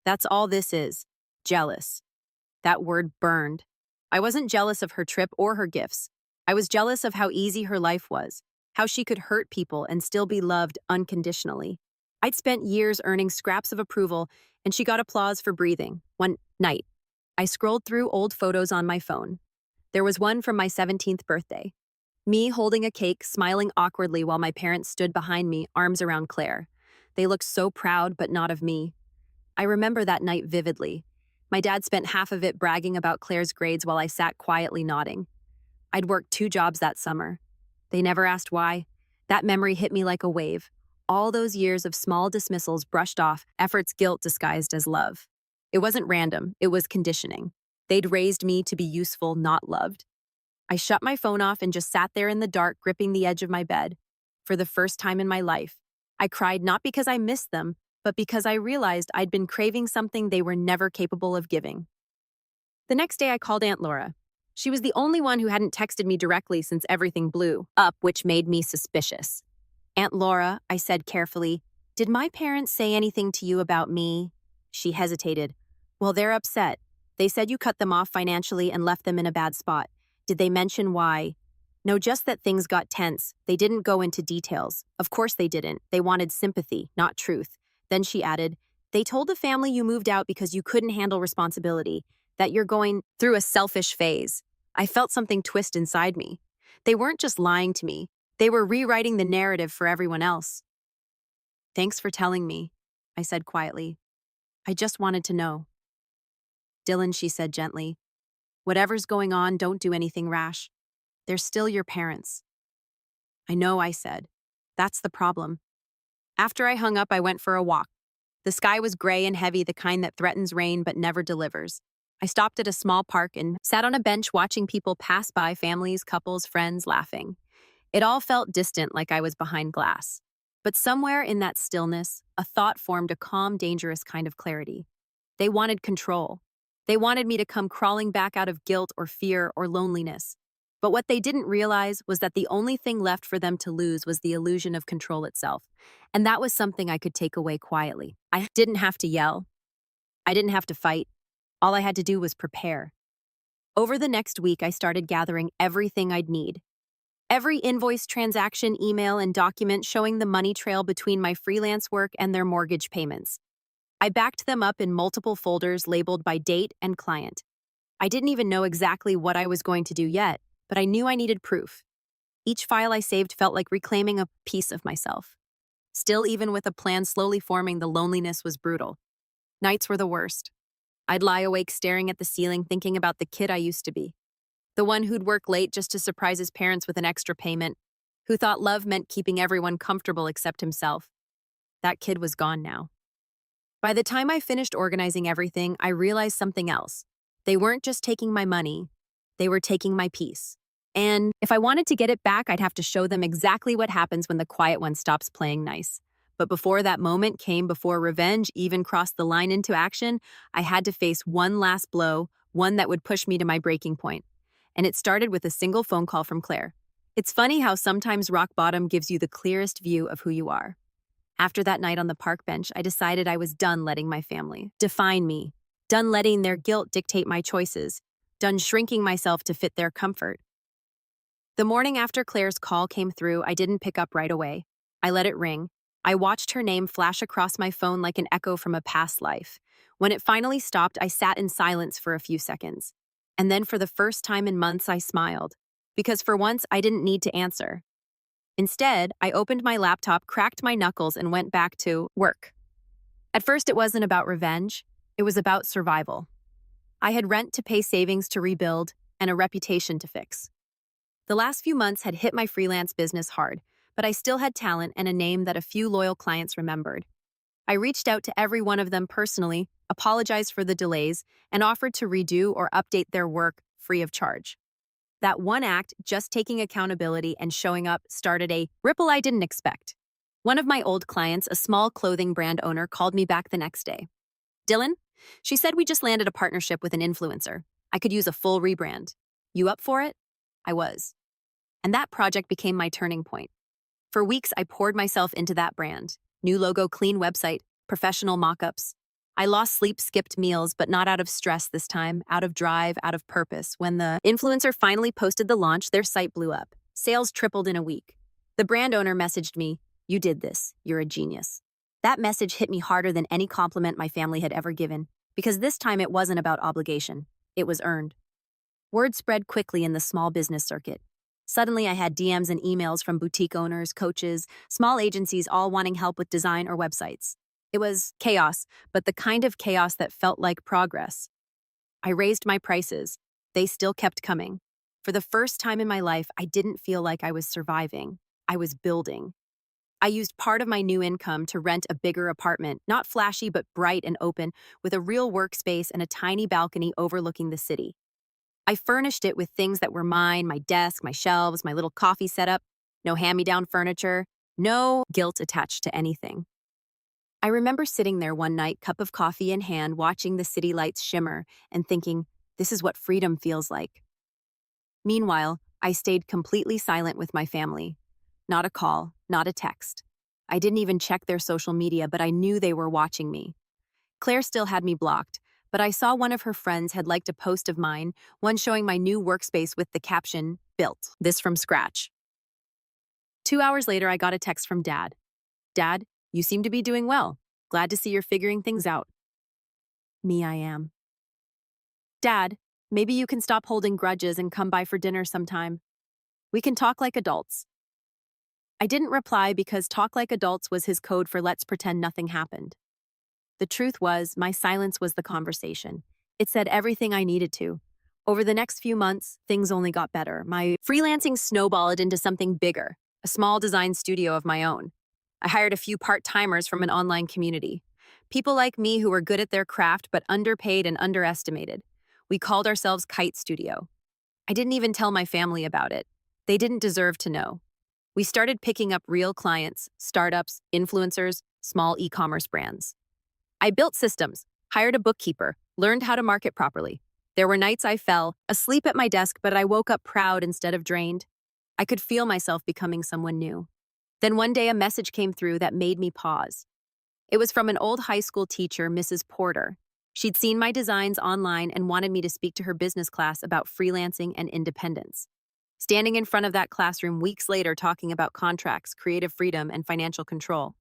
That's all this is. Jealous. That word burned. I wasn't jealous of her trip or her gifts. I was jealous of how easy her life was, how she could hurt people and still be loved unconditionally. I'd spent years earning scraps of approval, and she got applause for breathing. One night, I scrolled through old photos on my phone. There was one from my 17th birthday. Me holding a cake, smiling awkwardly while my parents stood behind me, arms around Claire. They looked so proud, but not of me. I remember that night vividly. My dad spent half of it bragging about Claire's grades while I sat quietly nodding. I'd worked 2 jobs that summer. They never asked why. That memory hit me like a wave. All those years of small dismissals brushed off, effort's guilt disguised as love. It wasn't random, it was conditioning. They'd raised me to be useful, not loved. I shut my phone off and just sat there in the dark, gripping the edge of my bed. For the first time in my life, I cried not because I missed them, but because I realized I'd been craving something they were never capable of giving. The next day, I called Aunt Laura. She was the only one who hadn't texted me directly since everything blew up, which made me suspicious. Aunt Laura, I said carefully, did my parents say anything to you about me? She hesitated. Well, they're upset. They said you cut them off financially and left them in a bad spot. Did they mention why? No, just that things got tense. They didn't go into details. Of course they didn't. They wanted sympathy, not truth. Then she added, they told the family you moved out because you couldn't handle responsibility, that you're going through a selfish phase. I felt something twist inside me. They weren't just lying to me. They were rewriting the narrative for everyone else. Thanks for telling me, I said quietly. I just wanted to know. Dylan, she said gently, whatever's going on, don't do anything rash. They're still your parents. I know, I said. That's the problem. After I hung up, I went for a walk. The sky was gray and heavy, the kind that threatens rain but never delivers. I stopped at a small park and sat on a bench watching people pass by, families, couples, friends, laughing. It all felt distant, like I was behind glass. But somewhere in that stillness, a thought formed, a calm, dangerous kind of clarity. They wanted control. They wanted me to come crawling back out of guilt or fear or loneliness. But what they didn't realize was that the only thing left for them to lose was the illusion of control itself. And that was something I could take away quietly. I didn't have to yell. I didn't have to fight. All I had to do was prepare. Over the next week, I started gathering everything I'd need. Every invoice, transaction, email, and document showing the money trail between my freelance work and their mortgage payments. I backed them up in multiple folders labeled by date and client. I didn't even know exactly what I was going to do yet, but I knew I needed proof. Each file I saved felt like reclaiming a piece of myself. Still, even with a plan slowly forming, the loneliness was brutal. Nights were the worst. I'd lie awake staring at the ceiling, thinking about the kid I used to be. The one who'd work late just to surprise his parents with an extra payment, who thought love meant keeping everyone comfortable except himself. That kid was gone now. By the time I finished organizing everything, I realized something else. They weren't just taking my money, they were taking my peace. And if I wanted to get it back, I'd have to show them exactly what happens when the quiet one stops playing nice. But before that moment came, before revenge even crossed the line into action, I had to face one last blow, one that would push me to my breaking point. And it started with a single phone call from Claire. It's funny how sometimes rock bottom gives you the clearest view of who you are. After that night on the park bench, I decided I was done letting my family define me, done letting their guilt dictate my choices, done shrinking myself to fit their comfort. The morning after Claire's call came through, I didn't pick up right away. I let it ring. I watched her name flash across my phone like an echo from a past life. When it finally stopped, I sat in silence for a few seconds. And then for the first time in months, I smiled. Because for once, I didn't need to answer. Instead, I opened my laptop, cracked my knuckles, and went back to work. At first, it wasn't about revenge. It was about survival. I had rent to pay, savings to rebuild, and a reputation to fix. The last few months had hit my freelance business hard, but I still had talent and a name that a few loyal clients remembered. I reached out to every one of them personally, apologized for the delays, and offered to redo or update their work free of charge. That one act, just taking accountability and showing up, started a ripple I didn't expect. One of my old clients, a small clothing brand owner, called me back the next day. Dylan, she said we just landed a partnership with an influencer. I could use a full rebrand. You up for it? I was. And that project became my turning point. For weeks, I poured myself into that brand. New logo, clean website, professional mock-ups. I lost sleep, skipped meals, but not out of stress this time, out of drive, out of purpose. When the influencer finally posted the launch, their site blew up. Sales tripled in a week. The brand owner messaged me, "You did this. You're a genius." That message hit me harder than any compliment my family had ever given, because this time it wasn't about obligation. It was earned. Word spread quickly in the small business circuit. Suddenly, I had DMs and emails from boutique owners, coaches, small agencies all wanting help with design or websites. It was chaos, but the kind of chaos that felt like progress. I raised my prices. They still kept coming. For the first time in my life, I didn't feel like I was surviving. I was building. I used part of my new income to rent a bigger apartment, not flashy but bright and open, with a real workspace and a tiny balcony overlooking the city. I furnished it with things that were mine, my desk, my shelves, my little coffee setup, no hand-me-down furniture, no guilt attached to anything. I remember sitting there one night, cup of coffee in hand, watching the city lights shimmer and thinking, this is what freedom feels like. Meanwhile, I stayed completely silent with my family. Not a call, not a text. I didn't even check their social media, but I knew they were watching me. Claire still had me blocked, but I saw one of her friends had liked a post of mine, one showing my new workspace with the caption, "Built this from scratch." 2 hours later, I got a text from Dad. "Dad, you seem to be doing well. Glad to see you're figuring things out." Me, I am. "Dad, maybe you can stop holding grudges and come by for dinner sometime. We can talk like adults." I didn't reply because talk like adults was his code for let's pretend nothing happened. The truth was, my silence was the conversation. It said everything I needed to. Over the next few months, things only got better. My freelancing snowballed into something bigger, a small design studio of my own. I hired a few part-timers from an online community. People like me who were good at their craft but underpaid and underestimated. We called ourselves Kite Studio. I didn't even tell my family about it. They didn't deserve to know. We started picking up real clients, startups, influencers, small e-commerce brands. I built systems, hired a bookkeeper, learned how to market properly. There were nights I fell asleep at my desk, but I woke up proud instead of drained. I could feel myself becoming someone new. Then one day a message came through that made me pause. It was from an old high school teacher, Mrs. Porter. She'd seen my designs online and wanted me to speak to her business class about freelancing and independence. Standing in front of that classroom weeks later talking about contracts, creative freedom, and financial control.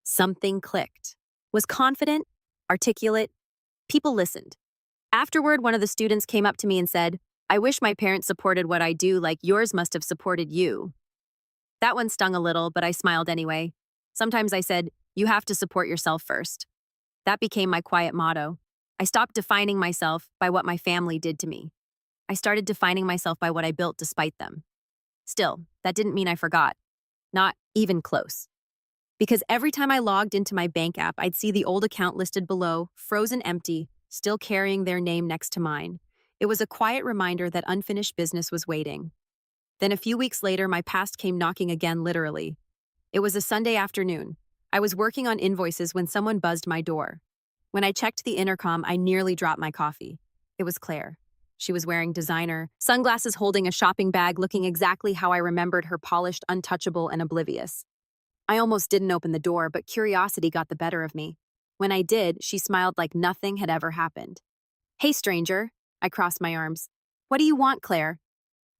Something clicked. Was confident, articulate. People listened. Afterward, one of the students came up to me and said, "I wish my parents supported what I do like yours must have supported you." That one stung a little, but I smiled anyway. Sometimes I said, "You have to support yourself first." That became my quiet motto. I stopped defining myself by what my family did to me. I started defining myself by what I built despite them. Still, that didn't mean I forgot. Not even close. Because every time I logged into my bank app, I'd see the old account listed below, frozen empty, still carrying their name next to mine. It was a quiet reminder that unfinished business was waiting. Then a few weeks later, my past came knocking again, literally. It was a Sunday afternoon. I was working on invoices when someone buzzed my door. When I checked the intercom, I nearly dropped my coffee. It was Claire. She was wearing designer, sunglasses, holding a shopping bag, looking exactly how I remembered her, polished, untouchable, and oblivious. I almost didn't open the door, but curiosity got the better of me. When I did, she smiled like nothing had ever happened. "Hey, stranger." I crossed my arms. "What do you want, Claire?"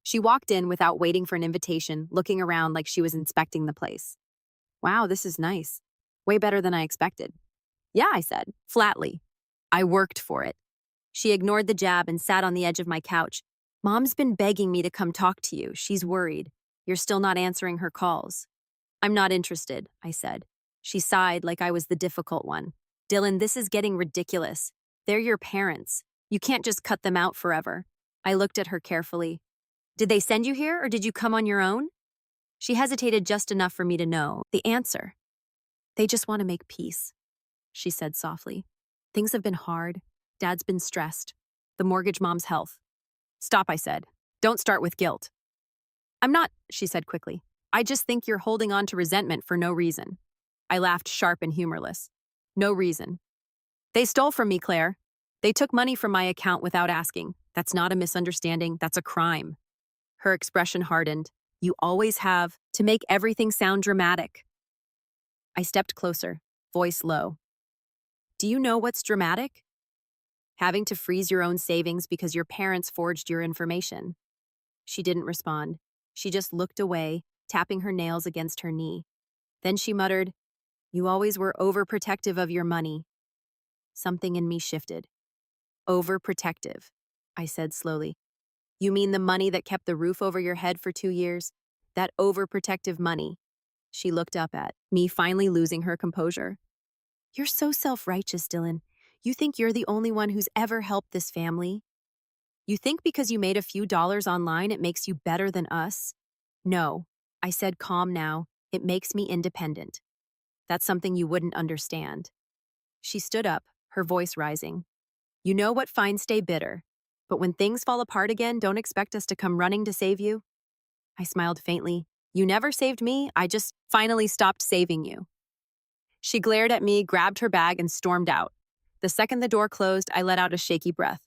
She walked in without waiting for an invitation, looking around like she was inspecting the place. "Wow, this is nice. Way better than I expected." "Yeah," I said, flatly. "I worked for it." She ignored the jab and sat on the edge of my couch. "Mom's been begging me to come talk to you. She's worried. You're still not answering her calls." "I'm not interested," I said. She sighed like I was the difficult one. "Dylan, this is getting ridiculous. They're your parents. You can't just cut them out forever." I looked at her carefully. "Did they send you here, or did you come on your own?" She hesitated just enough for me to know the answer. "They just want to make peace," she said softly. "Things have been hard. Dad's been stressed. The mortgage, mom's health." "Stop," I said. Don't start with guilt. I'm not, she said quickly. I just think you're holding on to resentment for no reason. I laughed sharp and humorless. No reason. They stole from me, Claire. They took money from my account without asking. That's not a misunderstanding, that's a crime. Her expression hardened. You always have, to make everything sound dramatic. I stepped closer, voice low. Do you know what's dramatic? Having to freeze your own savings because your parents forged your information. She didn't respond. She just looked away, tapping her nails against her knee. Then she muttered, You always were overprotective of your money. Something in me shifted. Overprotective, I said slowly. You mean the money that kept the roof over your head for 2 years? That overprotective money. She looked up at me, finally losing her composure. You're so self-righteous, Dylan. You think you're the only one who's ever helped this family? You think because you made a few dollars online it makes you better than us? No, I said, calm now. It makes me independent. That's something you wouldn't understand. She stood up, her voice rising. You know what fines stay bitter, but when things fall apart again, don't expect us to come running to save you. I smiled faintly. You never saved me, I just finally stopped saving you. She glared at me, grabbed her bag, and stormed out. The second the door closed, I let out a shaky breath.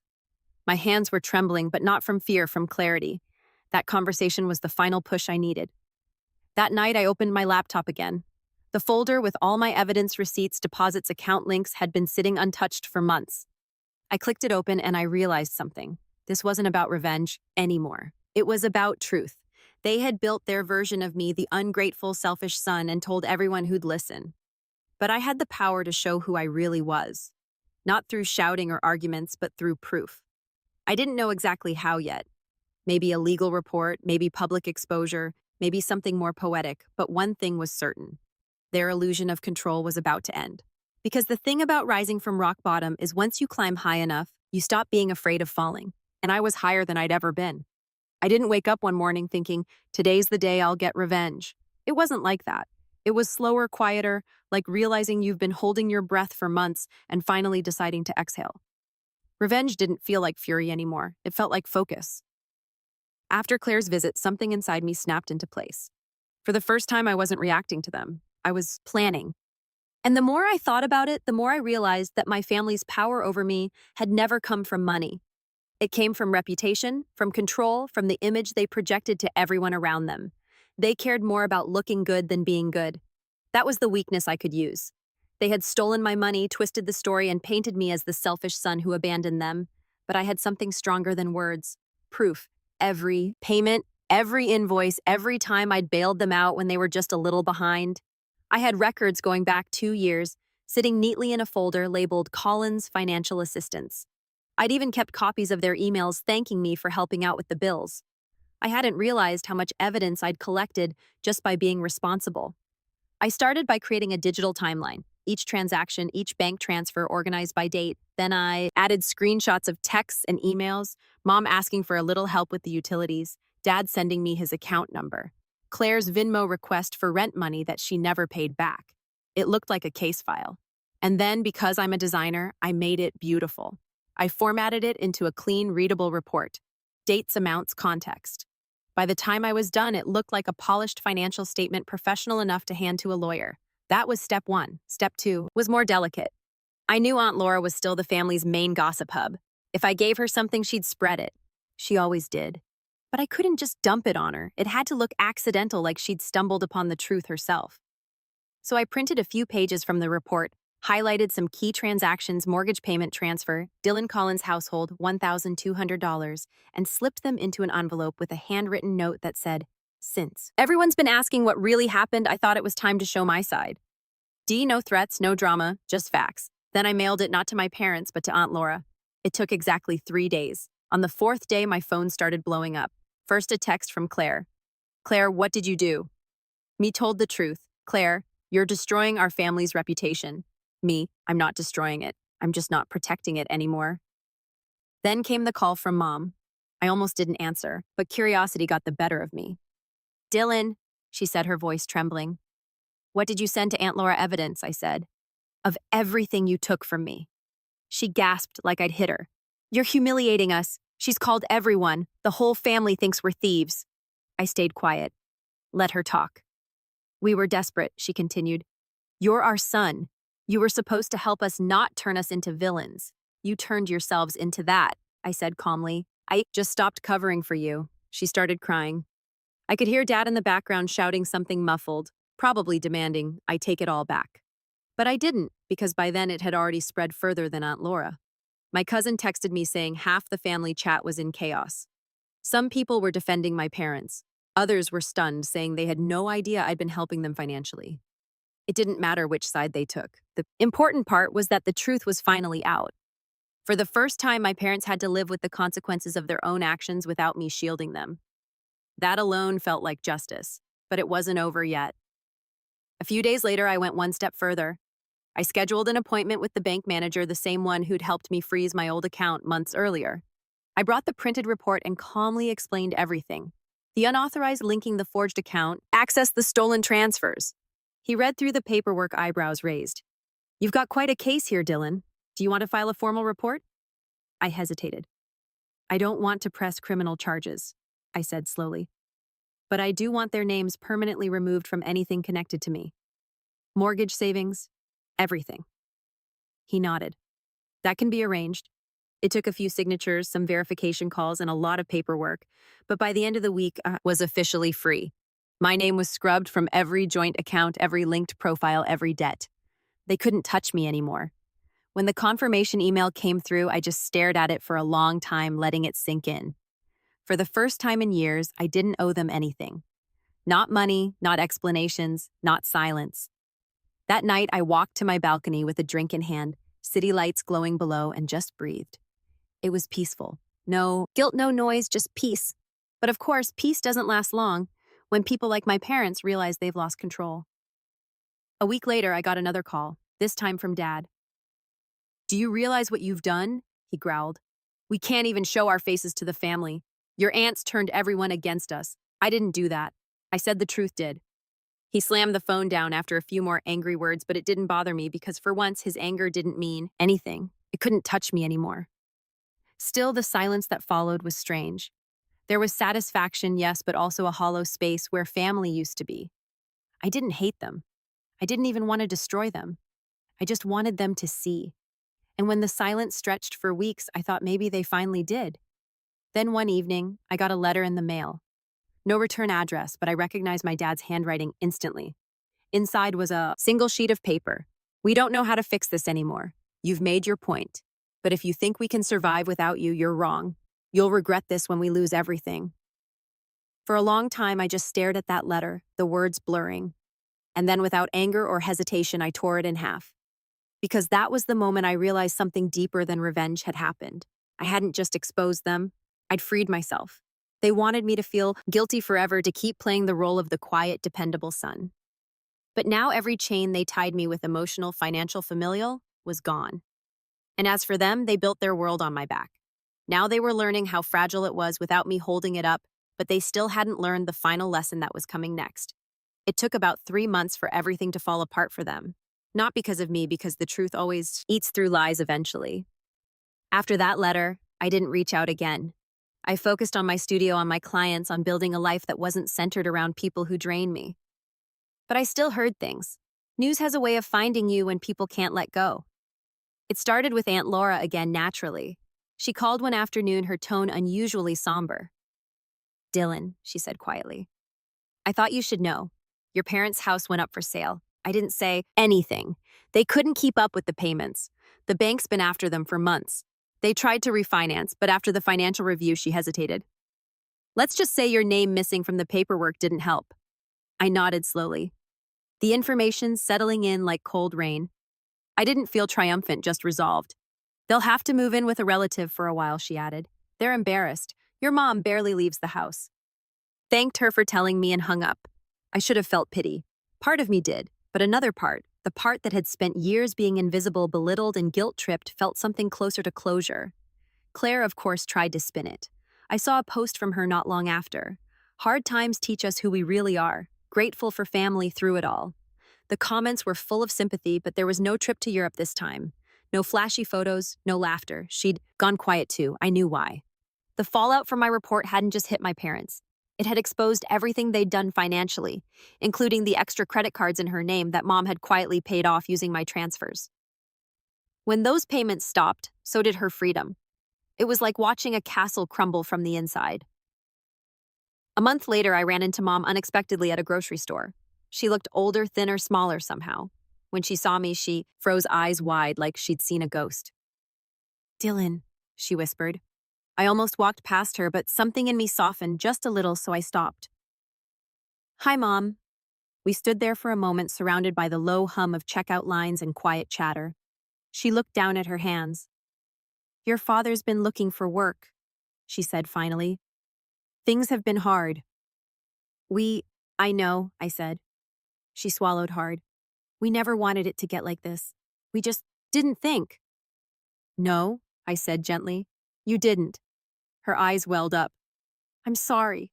My hands were trembling, but not from fear, from clarity. That conversation was the final push I needed. That night, I opened my laptop again. The folder with all my evidence, receipts, deposits, account links had been sitting untouched for months. I clicked it open and I realized something. This wasn't about revenge anymore. It was about truth. They had built their version of me, the ungrateful, selfish son, and told everyone who'd listen. But I had the power to show who I really was. Not through shouting or arguments, but through proof. I didn't know exactly how yet. Maybe a legal report, maybe public exposure, maybe something more poetic, but one thing was certain. Their illusion of control was about to end. Because the thing about rising from rock bottom is once you climb high enough, you stop being afraid of falling. And I was higher than I'd ever been. I didn't wake up one morning thinking, today's the day I'll get revenge. It wasn't like that. It was slower, quieter, like realizing you've been holding your breath for months and finally deciding to exhale. Revenge didn't feel like fury anymore. It felt like focus. After Claire's visit, something inside me snapped into place. For the first time, I wasn't reacting to them. I was planning. And the more I thought about it, the more I realized that my family's power over me had never come from money. It came from reputation, from control, from the image they projected to everyone around them. They cared more about looking good than being good. That was the weakness I could use. They had stolen my money, twisted the story, and painted me as the selfish son who abandoned them. But I had something stronger than words. Proof. Every payment, every invoice, every time I'd bailed them out when they were just a little behind. I had records going back 2 years, sitting neatly in a folder labeled Collins Financial Assistance. I'd even kept copies of their emails thanking me for helping out with the bills. I hadn't realized how much evidence I'd collected just by being responsible. I started by creating a digital timeline, each transaction, each bank transfer organized by date. Then I added screenshots of texts and emails, Mom asking for a little help with the utilities, Dad sending me his account number, Claire's Venmo request for rent money that she never paid back. It looked like a case file. And then, because I'm a designer, I made it beautiful. I formatted it into a clean, readable report. Dates, amounts, context. By the time I was done, it looked like a polished financial statement professional enough to hand to a lawyer. That was step 1. Step 2 was more delicate. I knew Aunt Laura was still the family's main gossip hub. If I gave her something, she'd spread it. She always did. But I couldn't just dump it on her. It had to look accidental, like she'd stumbled upon the truth herself. So I printed a few pages from the report, highlighted some key transactions, mortgage payment transfer, Dylan Collins household, $1,200, and slipped them into an envelope with a handwritten note that said, Since everyone's been asking what really happened, I thought it was time to show my side. No threats, no drama, just facts. Then I mailed it not to my parents, but to Aunt Laura. It took exactly 3 days. On the 4th day, my phone started blowing up. First, a text from Claire. Claire, what did you do? Me told the truth. Claire, you're destroying our family's reputation. Me, I'm not destroying it. I'm just not protecting it anymore. Then came the call from Mom. I almost didn't answer, but curiosity got the better of me. Dylan, she said, her voice trembling. What did you send to Aunt Laura evidence? I said. Of everything you took from me. She gasped like I'd hit her. You're humiliating us. She's called everyone. The whole family thinks we're thieves. I stayed quiet. Let her talk. We were desperate, she continued. You're our son. You were supposed to help us, not turn us into villains. You turned yourselves into that, I said calmly. I just stopped covering for you. She started crying. I could hear Dad in the background shouting something muffled, probably demanding I take it all back. But I didn't, because by then it had already spread further than Aunt Laura. My cousin texted me saying half the family chat was in chaos. Some people were defending my parents. Others were stunned, saying they had no idea I'd been helping them financially. It didn't matter which side they took. The important part was that the truth was finally out. For the first time, my parents had to live with the consequences of their own actions without me shielding them. That alone felt like justice, but it wasn't over yet. A few days later, I went one step further. I scheduled an appointment with the bank manager, the same one who'd helped me freeze my old account months earlier. I brought the printed report and calmly explained everything. The unauthorized linking the forged account, accessed the stolen transfers. He read through the paperwork, eyebrows raised. You've got quite a case here, Dylan. Do you want to file a formal report? I hesitated. I don't want to press criminal charges, I said slowly. But I do want their names permanently removed from anything connected to me. Mortgage, savings, everything. He nodded. That can be arranged. It took a few signatures, some verification calls, and a lot of paperwork, but by the end of the week, I was officially free. My name was scrubbed from every joint account, every linked profile, every debt. They couldn't touch me anymore. When the confirmation email came through, I just stared at it for a long time, letting it sink in. For the first time in years, I didn't owe them anything. Not money, not explanations, not silence. That night, I walked to my balcony with a drink in hand, city lights glowing below, and just breathed. It was peaceful. No guilt, no noise, just peace. But of course, peace doesn't last long when people like my parents realize they've lost control. A week later, I got another call, this time from Dad. Do you realize what you've done? He growled. We can't even show our faces to the family. Your aunts turned everyone against us. I didn't do that. I said the truth did. He slammed the phone down after a few more angry words, but it didn't bother me because for once his anger didn't mean anything. It couldn't touch me anymore. Still, the silence that followed was strange. There was satisfaction, yes, but also a hollow space where family used to be. I didn't hate them. I didn't even want to destroy them. I just wanted them to see. And when the silence stretched for weeks, I thought maybe they finally did. Then one evening, I got a letter in the mail. No return address, but I recognized my dad's handwriting instantly. Inside was a single sheet of paper. We don't know how to fix this anymore. You've made your point. But if you think we can survive without you, you're wrong. You'll regret this when we lose everything. For a long time, I just stared at that letter, the words blurring. And then without anger or hesitation, I tore it in half. Because that was the moment I realized something deeper than revenge had happened. I hadn't just exposed them. I'd freed myself. They wanted me to feel guilty forever, to keep playing the role of the quiet, dependable son. But now every chain they tied me with, emotional, financial, familial, was gone. And as for them, they built their world on my back. Now they were learning how fragile it was without me holding it up, but they still hadn't learned the final lesson that was coming next. It took about 3 months for everything to fall apart for them. Not because of me, because the truth always eats through lies eventually. After that letter, I didn't reach out again. I focused on my studio, on my clients, on building a life that wasn't centered around people who drained me. But I still heard things. News has a way of finding you when people can't let go. It started with Aunt Laura again, naturally. She called one afternoon, her tone unusually somber. Dylan, she said quietly, I thought you should know. Your parents' house went up for sale. I didn't say anything. They couldn't keep up with the payments. The bank's been after them for months. They tried to refinance, but after the financial review, she hesitated. Let's just say your name missing from the paperwork didn't help. I nodded slowly. The information settling in like cold rain. I didn't feel triumphant, just resolved. They'll have to move in with a relative for a while, she added. They're embarrassed. Your mom barely leaves the house. Thanked her for telling me and hung up. I should have felt pity. Part of me did, but another part, the part that had spent years being invisible, belittled, and guilt-tripped, felt something closer to closure. Claire, of course, tried to spin it. I saw a post from her not long after. Hard times teach us who we really are, grateful for family through it all. The comments were full of sympathy, but there was no trip to Europe this time. No flashy photos, no laughter. She'd gone quiet too. I knew why. The The fallout from my report hadn't just hit my parents. It had exposed everything they'd done financially, including the extra credit cards in her name that Mom had quietly paid off using my transfers. When those payments stopped, so did her freedom. It was like watching a castle crumble from the inside. A month later, I ran into Mom unexpectedly at a grocery store. She looked older, thinner, smaller somehow. When she saw me, she froze eyes wide like she'd seen a ghost. "Dylan," she whispered. I almost walked past her, but something in me softened just a little, so I stopped. "Hi, Mom." We stood there for a moment, surrounded by the low hum of checkout lines and quiet chatter. She looked down at her hands. "Your father's been looking for work," she said finally. "Things have been hard." I know," I said. She swallowed hard. "We never wanted it to get like this. We just didn't think." "No," I said gently. "You didn't." Her eyes welled up. "I'm sorry,"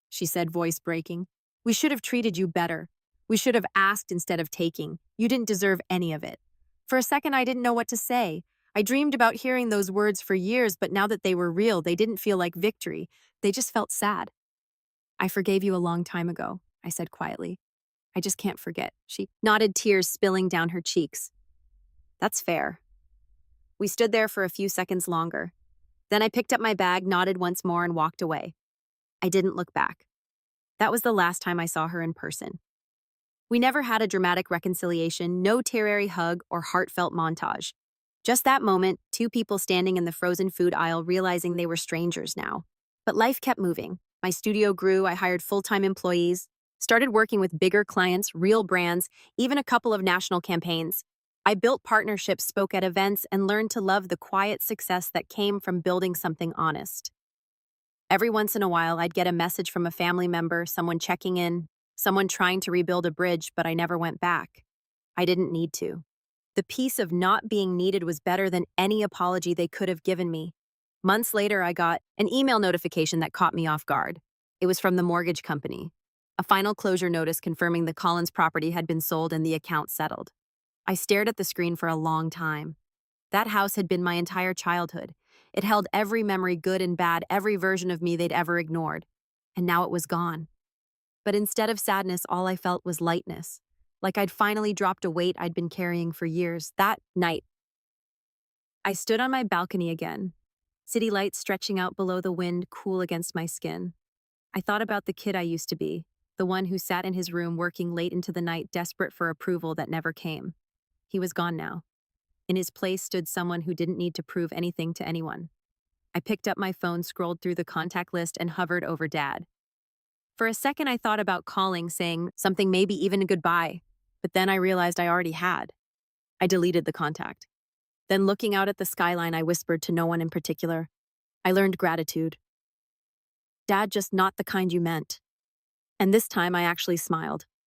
she said, voice breaking. "We should have treated you better. We should have asked instead of taking. You didn't deserve any of it." For a second, I didn't know what to say. I dreamed about hearing those words for years, but now that they were real, they didn't feel like victory. They just felt sad. "I forgave you a long time ago," I said quietly. "I just can't forget." She nodded, tears spilling down her cheeks. "That's fair." We stood there for a few seconds longer. Then I picked up my bag, nodded once more, and walked away. I didn't look back. That was the last time I saw her in person. We never had a dramatic reconciliation, no teary hug or heartfelt montage. Just that moment, two people standing in the frozen food aisle realizing they were strangers now. But life kept moving. My studio grew, I hired full-time employees, started working with bigger clients, real brands, even a couple of national campaigns. I built partnerships, spoke at events, and learned to love the quiet success that came from building something honest. Every once in a while, I'd get a message from a family member, someone checking in, someone trying to rebuild a bridge, but I never went back. I didn't need to. The peace of not being needed was better than any apology they could have given me. Months later, I got an email notification that caught me off guard. It was from the mortgage company. A final closure notice confirming the Collins property had been sold and the account settled. I stared at the screen for a long time. That house had been my entire childhood. It held every memory, good and bad, every version of me they'd ever ignored. And now it was gone. But instead of sadness, all I felt was lightness. Like I'd finally dropped a weight I'd been carrying for years. That night, I stood on my balcony again, city lights stretching out below the wind, cool against my skin. I thought about the kid I used to be, the one who sat in his room working late into the night, desperate for approval that never came. He was gone now. In his place stood someone who didn't need to prove anything to anyone. I picked up my phone, scrolled through the contact list, and hovered over Dad. For a second, I thought about calling, saying something, maybe even a goodbye, but then I realized I already had. I deleted the contact. Then, looking out at the skyline, I whispered to no one in particular. I learned gratitude. "Dad, just not the kind you meant." And this time I actually smiled.